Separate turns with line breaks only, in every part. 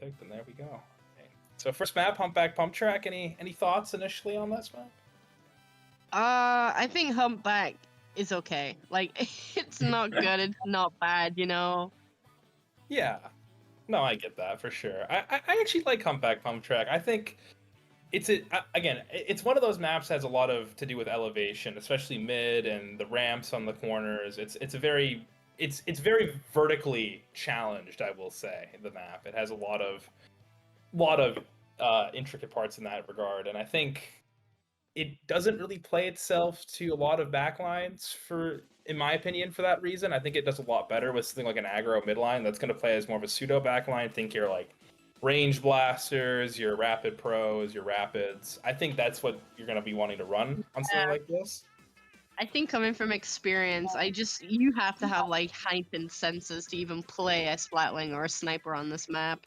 Perfect, and there we go. Okay. So first map, Humpback Pump Track. Any thoughts initially on this map?
I think Humpback is okay. Like, it's not good, it's not bad, you know?
Yeah. No, I get that for sure. I actually like Humpback Pump Track. I think again, it's one of those maps that has a lot of to do with elevation, especially mid and the ramps on the corners. It's very vertically challenged, I will say, the map. It has a lot of intricate parts in that regard, and I think it doesn't really play itself to a lot of backlines in my opinion, for that reason. I think it does a lot better with something like an aggro midline that's going to play as more of a pseudo backline. Think your like range blasters, your rapid pros, your rapids. I think that's what you're going to be wanting to run on something
Yeah.
like this.
I think coming from experience, you have to have like heightened senses to even play a Splatling or a sniper on this map.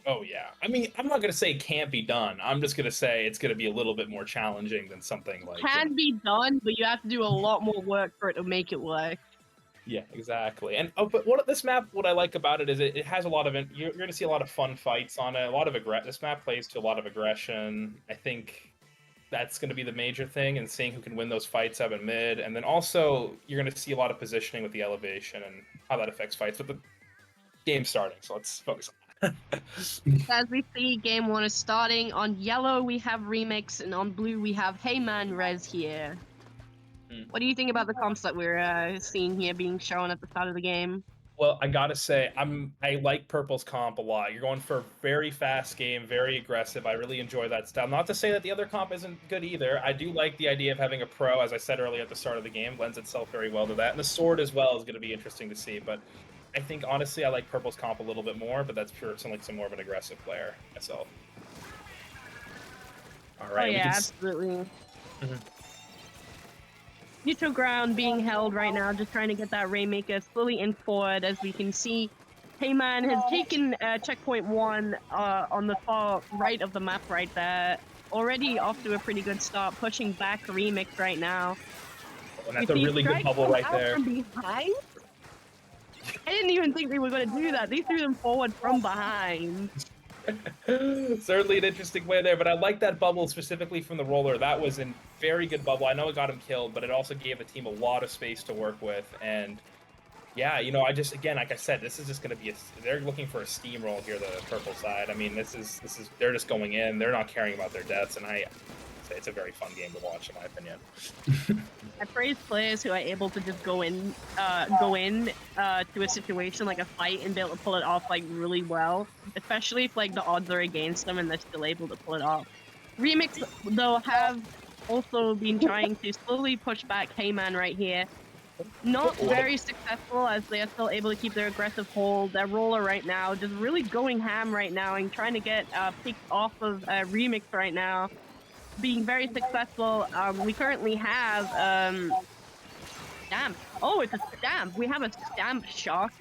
Oh yeah. I mean, I'm not going to say it can't be done. I'm just going to say it's going to be a little bit more challenging than something like,
Can be done, but you have to do a lot more work for it to make it work.
Yeah, exactly. And but this map, what I like about it is it has a lot of you're going to see a lot of fun fights on it. A lot of This map plays to a lot of aggression. I think that's going to be the major thing, and seeing who can win those fights up in mid. And then also you're going to see a lot of positioning with the elevation and how that affects fights. But the game's starting, so let's focus on that.
As we see, game one is starting. On yellow, we have Remix, and on blue, we have Hey Man Rez here. What do you think about the comps that we're seeing here being shown at the start of the game?
Well, I gotta say, I like Purple's comp a lot. You're going for a very fast game, very aggressive. I really enjoy that style. Not to say that the other comp isn't good either. I do like the idea of having a pro, as I said earlier at the start of the game, lends itself very well to that. And the sword as well is going to be interesting to see. But I think honestly, I like Purple's comp a little bit more. But that's pure, some more of an aggressive player myself. All right,
Oh yeah, absolutely.
Mhm.
Neutral ground being held right now, just trying to get that Rainmaker slowly in forward. As we can see, Heyman has taken checkpoint 1 on the far right of the map right there. Already off to a pretty good start, pushing back Remix right now.
And that's a really good bubble right there.
From behind? I didn't even think they were going to do that. They threw them forward from behind.
Certainly an interesting way there, but I like that bubble specifically from the roller. That was a very good bubble. I know it got him killed, but it also gave the team a lot of space to work with. And yeah, again, like I said, this is just going to be they're looking for a steamroll here, the purple side. I mean, they're just going in. They're not caring about their deaths, and it's a very fun game to watch, in my opinion.
I praise players who are able to just go in to a situation like a fight and be able to pull it off like really well, especially if like the odds are against them and they're still able to pull it off. Remix though have also been trying to slowly push back Heyman right here. Not very successful, as they are still able to keep their aggressive hold. Their roller right now just really going ham right now and trying to get picked off of Remix right now. Being very successful. We currently have damn. Oh, it's a stamp. We have a stamp shark.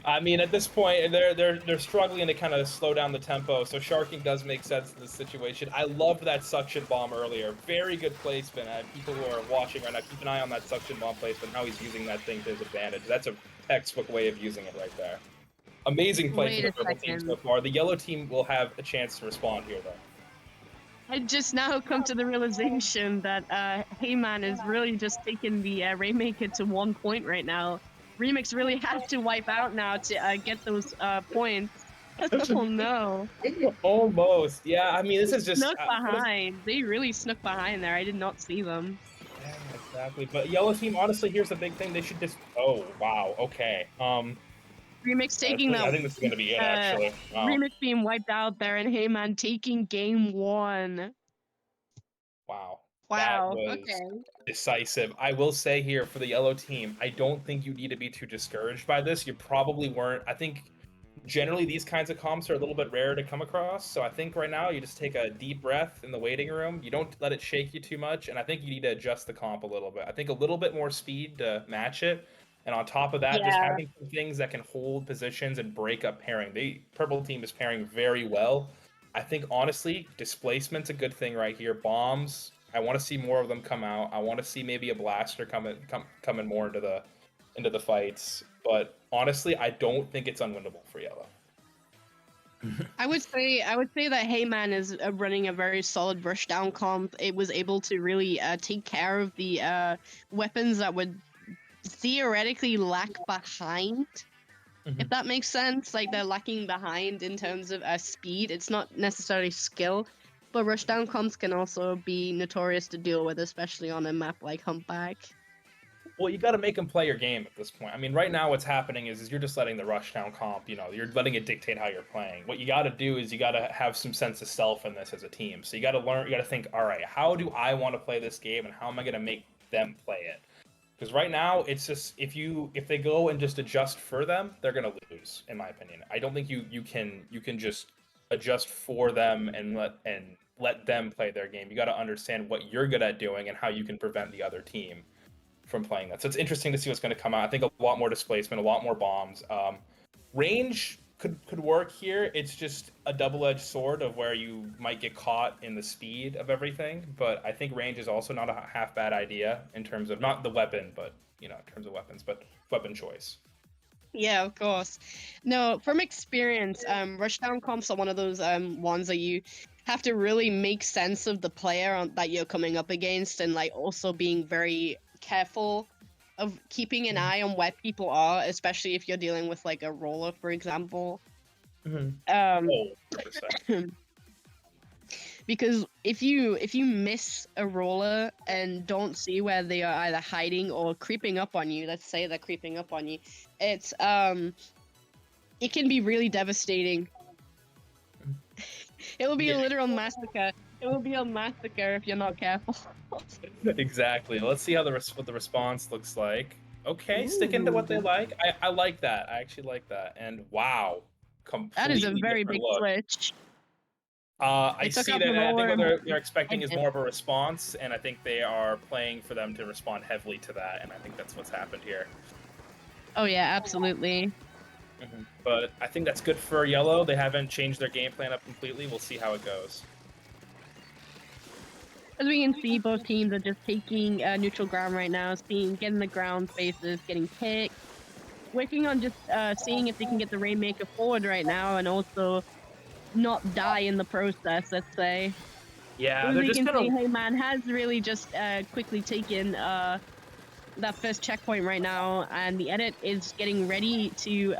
I mean, at this point, they're struggling to kind of slow down the tempo, so sharking does make sense in this situation. I loved that suction bomb earlier. Very good placement. People who are watching right now, keep an eye on that suction bomb placement, how he's using that thing to his advantage. That's a textbook way of using it right there. Amazing play from the purple team so far. The yellow team will have a chance to respond here, though.
I just now come to the realization that Heyman is really just taking the Rainmaker to 1 point right now. Remix really has to wipe out now to get those points. Oh no.
Almost. Yeah, I mean, this is just...
Snuck behind. They really snuck behind there. I did not see them.
Yeah, exactly. But yellow team, honestly, here's the big thing. They should just... Oh, wow. Okay.
Remix taking that.
I think this is going to be it, actually. Wow.
Remix being wiped out there, and Heyman taking game 1.
Wow.
Wow.
That was decisive. I will say here for the yellow team, I don't think you need to be too discouraged by this. You probably weren't. I think generally these kinds of comps are a little bit rare to come across. So I think right now you just take a deep breath in the waiting room. You don't let it shake you too much. And I think you need to adjust the comp a little bit. I think a little bit more speed to match it. And on top of that, just having things that can hold positions and break up pairing. The purple team is pairing very well. I think, honestly, displacement's a good thing right here. Bombs, I want to see more of them come out. I want to see maybe a blaster coming more into the fights. But honestly, I don't think it's unwinnable for yellow.
I would say that Heyman is running a very solid rushdown comp. It was able to really take care of the weapons that would theoretically lack behind, if
Mhm.
that makes sense. Like they're lacking behind in terms of speed. It's not necessarily skill, but rushdown comps can also be notorious to deal with, especially on a map like Humpback.
Well, you got to make them play your game at this point. I mean, right now what's happening is you're just letting the rushdown comp, you're letting it dictate how you're playing. What you got to do is you got to have some sense of self in this as a team. So you got to learn, you got to think, all right, how do I want to play this game and how am I going to make them play it? Because right now it's just if they go and just adjust for them, they're going to lose, in my opinion. I don't think you can just adjust for them and let them play their game. You got to understand what you're good at doing and how you can prevent the other team from playing that. So it's interesting to see what's going to come out. I think a lot more displacement, a lot more bombs. Range could work here. It's just a double-edged sword of where you might get caught in the speed of everything. But I think range is also not a half bad idea in terms of not the weapon, but in terms of weapons, but weapon choice.
Yeah, of course. No, from experience, rushdown comps are one of those ones that you have to really make sense of the player that you're coming up against, and like also being very careful of keeping an eye on where people are, especially if you're dealing with like a roller, for example.
Mm-hmm.
Um,
Oh, 100%.
because if you miss a roller and don't see where they are either hiding or creeping up on you, let's say they're creeping up on you, it's it can be really devastating. It will be
Yeah,
a literal massacre. It will be a massacre if you're not careful.
exactly. Let's see what the response looks like. Okay, sticking to what they
Ooh,
like. I like that. I actually like that. And wow,
that is a
completely
very
different
big
look.
switch.
I
They took
see
out
that,
the
and I think
roller
what
and
they're expecting is
it.
more of a response, and I think they are playing for them to respond heavily to that, and I think that's what's happened here.
Oh yeah, absolutely.
But I think that's good for yellow. They haven't changed their game plan up completely. We'll see how it goes.
As we can see, both teams are just taking neutral ground right now, getting the ground spaces, getting picked, working on just seeing if they can get the Rainmaker forward right now, and also not die in the process. Let's say.
Yeah,
As
they're
we
just
can
kind
see,
of.
Heyman has really just quickly taken that first checkpoint right now, and the edit is getting ready to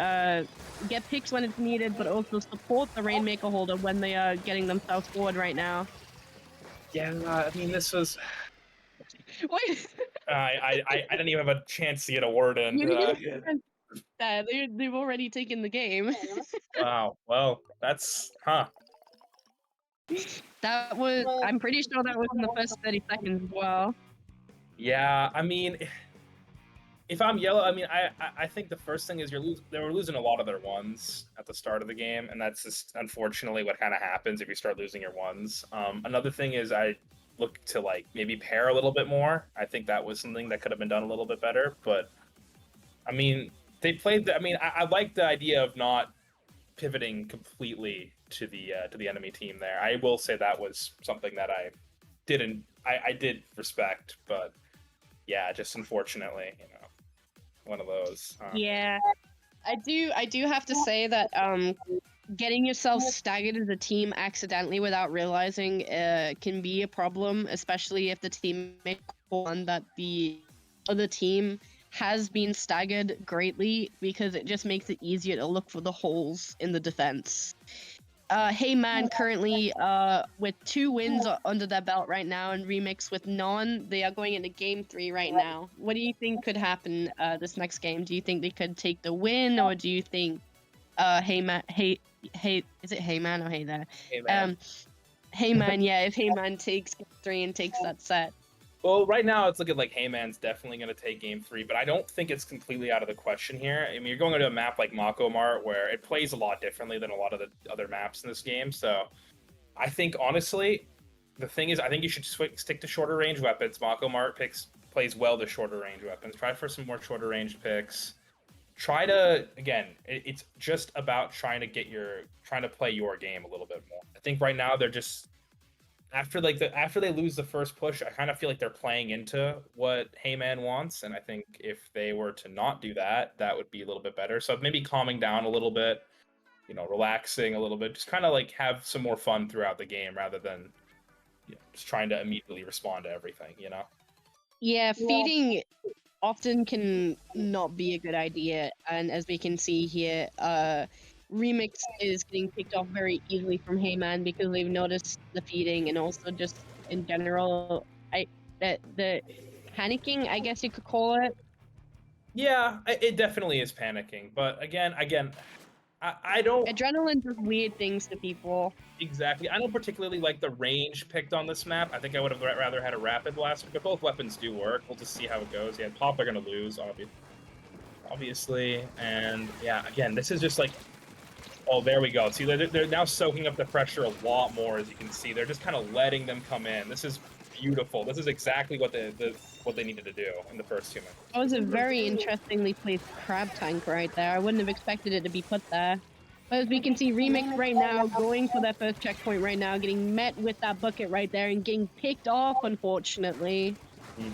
get picks when it's needed, but also support the Rainmaker holder when they are getting themselves forward right now.
Yeah, I mean, this was.
Wait,
I didn't even have a chance to get a word in.
you didn't that they've already taken the game.
Wow. Well, that's
That was, I'm pretty sure that was in the first 30 seconds as well.
Yeah, I mean, if I'm yellow, I mean, I think the first thing is they were losing a lot of their ones at the start of the game, and that's just unfortunately what kind of happens if you start losing your ones. Another thing is I look to like maybe pair a little bit more. I think that was something that could have been done a little bit better, but I mean, they played. I mean, I like the idea of not pivoting completely to the enemy team there. I will say that was something that I did respect, but yeah, just unfortunately, one of those.
Yeah, I do have to say that getting yourself staggered as a team accidentally without realizing can be a problem, especially if the teammate one that the other team has been staggered greatly, because it just makes it easier to look for the holes in the defense. Heyman currently with 2 wins under their belt right now, and Remix with none. They are going into game 3 right now. What do you think could happen this next game? Do you think they could take the win, or do you think Heyman, is it Heyman or Hey there?
Hey man.
Heyman, yeah, if Heyman takes game 3 and takes that set.
Well, right now it's looking like Heyman's definitely going to take game 3, but I don't think it's completely out of the question here. I mean, you're going to a map like MakoMart where it plays a lot differently than a lot of the other maps in this game. So I think honestly, the thing is, I think you should stick to shorter range weapons. MakoMart plays well to shorter range weapons. Try for some more shorter range picks. Try to again, it's just about trying to play your game a little bit more. I think right now they're just after they lose the first push, I kind of feel like they're playing into what Heyman wants, and I think if they were to not do that, that would be a little bit better. So maybe calming down a little bit, relaxing a little bit, just kind of like have some more fun throughout the game rather than just trying to immediately respond to everything.
Yeah, feeding often can not be a good idea, and as we can see here, Remix is getting picked off very easily from Heyman because they've noticed the feeding and also just in general, the panicking, I guess you could call it.
Yeah, it definitely is panicking, but again, I don't
Adrenaline does weird things to people.
exactly. I don't particularly like the range picked on this map. I think I would have rather had a rapid blaster, but both weapons do work. We'll just see how it goes. Yeah, Pop are gonna lose, obviously, and yeah, again, this is just like, oh, there we go. See, they're now soaking up the pressure a lot more, as you can see. They're just kind of letting them come in. This is beautiful. This is exactly what what they needed to do in the first 2 minutes.
That was a very interestingly placed crab tank right there. I wouldn't have expected it to be put there. But as we can see, Remix right now going for that first checkpoint right now, getting met with that bucket right there and getting picked off, unfortunately.
Mm.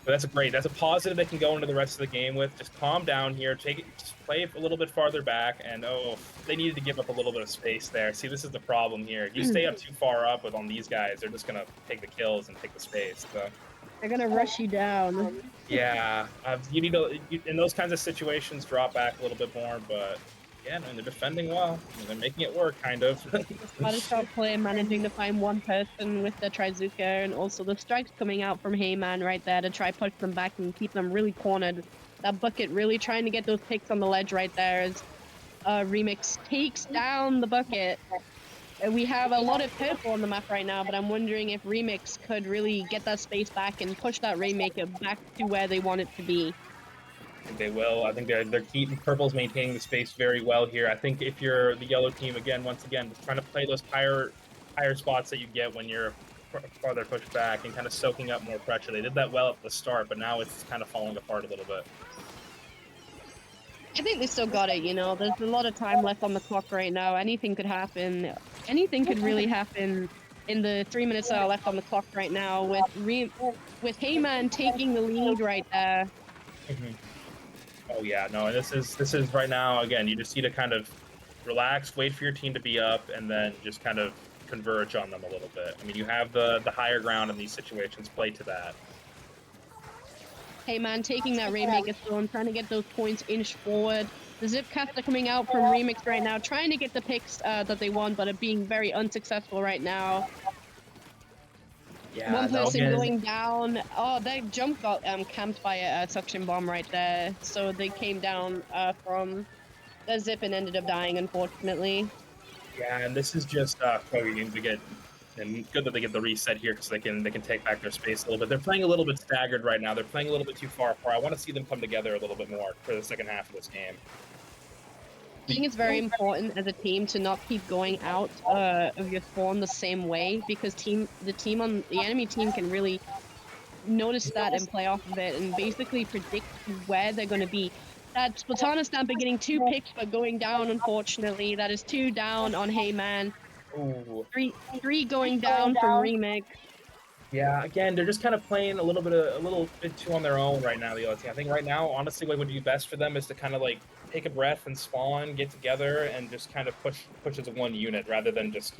But that's great. That's a positive they can go into the rest of the game with. Just calm down here. Just play a little bit farther back. And oh, they needed to give up a little bit of space there. See, this is the problem here. If you stay up too far up on these guys, they're just gonna take the kills and take the space. So
they're gonna rush you down.
yeah, you need to in those kinds of situations drop back a little bit more. But yeah, no, they're defending well. They're making it work, kind of.
Shot player managing to find one person with the Trizuka, and also the strikes coming out from Heyman right there to try push them back and keep them really cornered. That bucket really trying to get those picks on the ledge right there as Remix takes down the bucket. We have a lot of purple on the map right now, but I'm wondering if Remix could really get that space back and push that Rainmaker back to where they want it to be.
I think they will. I think they're keeping Purple's maintaining the space very well here. I think if you're the yellow team, once again, just trying to play those higher spots that you get when you're farther pushed back and kind of soaking up more pressure. They did that well at the start, but now it's kind of falling apart a little bit.
I think they still got it, There's a lot of time left on the clock right now. Anything could happen. Anything could really happen in the 3 minutes that are left on the clock right now with Heyman taking the lead right there.
Mm-hmm. Oh yeah, no, and this is right now, again, you just need to kind of relax, wait for your team to be up, and then just kind of converge on them a little bit. I mean, you have the higher ground in these situations, play to that.
Heyman taking that Rainmaker storm, trying to get those points inched forward. The Zipcaster coming out from Remix right now, trying to get the picks that they want, but are being very unsuccessful right now.
Yeah,
one person going down. Oh, that jump got camped by a suction bomb right there. So they came down from the zip and ended up dying, unfortunately.
Yeah, and this is just Kogi to get, and good that they get the reset here because they can take back their space a little bit. They're playing a little bit staggered right now. They're playing a little bit too far apart. I want to see them come together a little bit more for the second half of this game.
I think it's very important as a team to not keep going out of your spawn the same way because the enemy team can really notice that and play off of it and basically predict where they're going to be. That Splatana Stamper getting 2 picks but going down, unfortunately. That is 2 down on Heyman.
Ooh.
Three going down from Remix.
Yeah, again, they're just kind of playing a little bit too on their own right now, the other team. I think right now, honestly, what would be best for them is to kind of like take a breath and spawn, get together, and just kind of push as a one unit rather than just,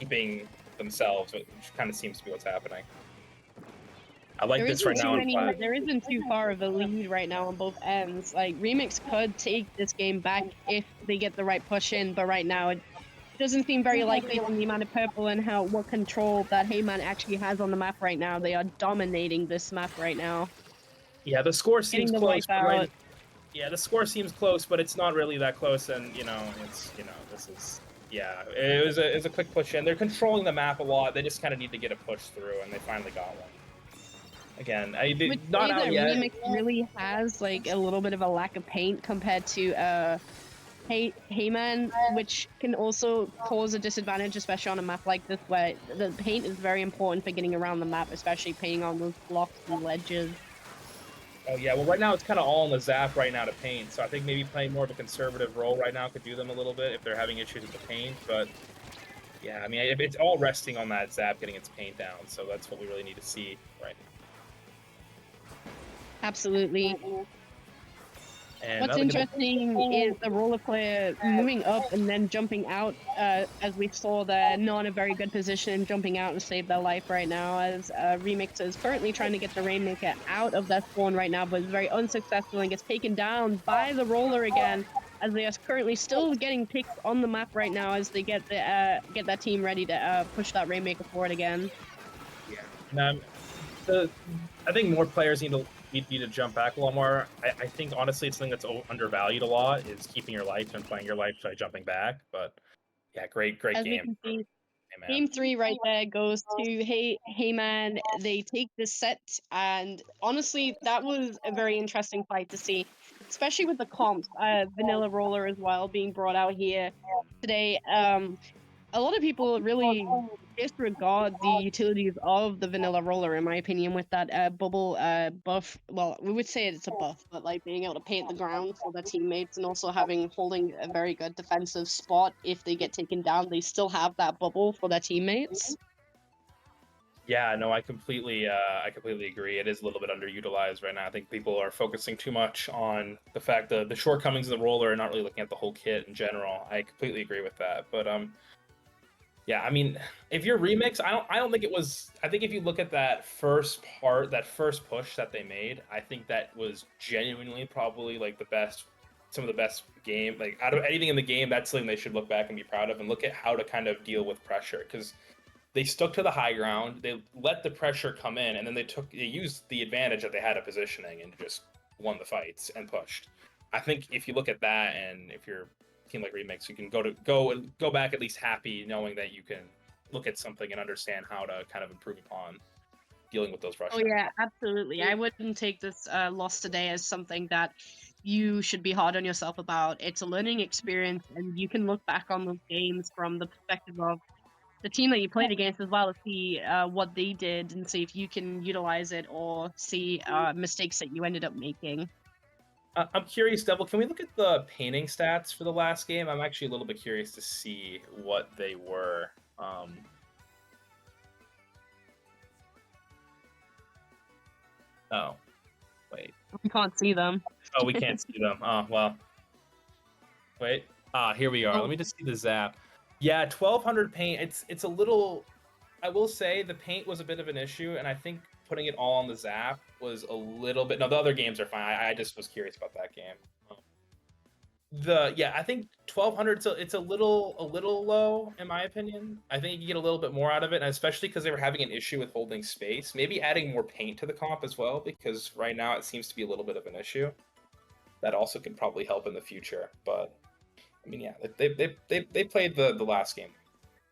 keeping themselves, which kind of seems to be what's happening. I like this right now.
There isn't too far of a lead right now on both ends. Like, Remix could take this game back if they get the right push in, but right now it doesn't seem very likely from the amount of purple and what control that Heyman actually has on the map right now. They are dominating this map right now.
Yeah, the score seems close. Yeah, the score seems close, but it's not really that close. And this is it was a quick push in. They're controlling the map a lot. They just kind of need to get a push through, and they finally got one. Again, not out yet.
Remix really has like a little bit of a lack of paint compared to Heyman, which can also cause a disadvantage, especially on a map like this, where the paint is very important for getting around the map, especially painting on those blocks and ledges.
Oh yeah, well right now it's kind of all in the zap right now to paint, so I think maybe playing more of a conservative role right now could do them a little bit if they're having issues with the paint, but yeah, I mean, it's all resting on that zap getting its paint down, so that's what we really need to see, right?
Absolutely.
And
What's
another good.
interesting is the roller player moving up and then jumping out, as we saw they're not in a very good position, jumping out and save their life right now, as Remix is currently trying to get the Rainmaker out of that spawn right now, but is very unsuccessful and gets taken down by the roller again, as they are currently still getting picked on the map right now as they get that team ready to push that Rainmaker forward again.
Yeah. And the I think more players need to jump back a little more. I think honestly, it's something that's undervalued a lot is keeping your life and playing your life by jumping back. But yeah, great
As we
game.
can see,
Hey man.
Game 3 right there goes to Hey Man. They take this set, and honestly, that was a very interesting fight to see, especially with the comps, Vanilla Roller as well being brought out here today. A lot of people really disregard the utilities of the vanilla roller, in my opinion, with that bubble buff. Well, we would say it's a buff, but like being able to paint the ground for their teammates and also holding a very good defensive spot if they get taken down, they still have that bubble for their teammates.
Yeah, no, I completely agree. It is a little bit underutilized right now. I think people are focusing too much on the fact that the shortcomings of the roller and not really looking at the whole kit in general. I completely agree with that. But yeah, I mean, if you're remix, I don't think it was. I think if you look at that first part, that first push that they made, I think that was genuinely probably like the best, some of the best game. Like out of anything in the game, that's something they should look back and be proud of, and look at how to kind of deal with pressure because they stuck to the high ground. They let the pressure come in, and then they used the advantage that they had of positioning and just won the fights and pushed. I think if you look at that, and if you're a team like Remix, you can go back at least happy knowing that you can look at something and understand how to kind of improve upon dealing with those
Oh
rushes.
yeah, absolutely. I wouldn't take this loss today as something that you should be hard on yourself about. It's a learning experience, and you can look back on those games from the perspective of the team that you played against as well to see what they did and see if you can utilize it or see mistakes that you ended up making.
I'm curious, Devil. Can we look at the painting stats for the last game? I'm actually a little bit curious to see what they were. Oh, wait.
We can't see them.
Oh, we can't see them. Oh, well. Wait. Here we are. Let
Oh,
me just see the zap. Yeah, 1200 paint. It's a little. I will say the paint was a bit of an issue, and I think putting it all on the zap was a little bit. No, the other games are fine. I just was curious about that game. I think 1200. So it's a little low in my opinion. I think you can get a little bit more out of it, and especially because they were having an issue with holding space. Maybe adding more paint to the comp as well, because right now it seems to be a little bit of an issue. That also can probably help in the future, but I mean, yeah, they played the last game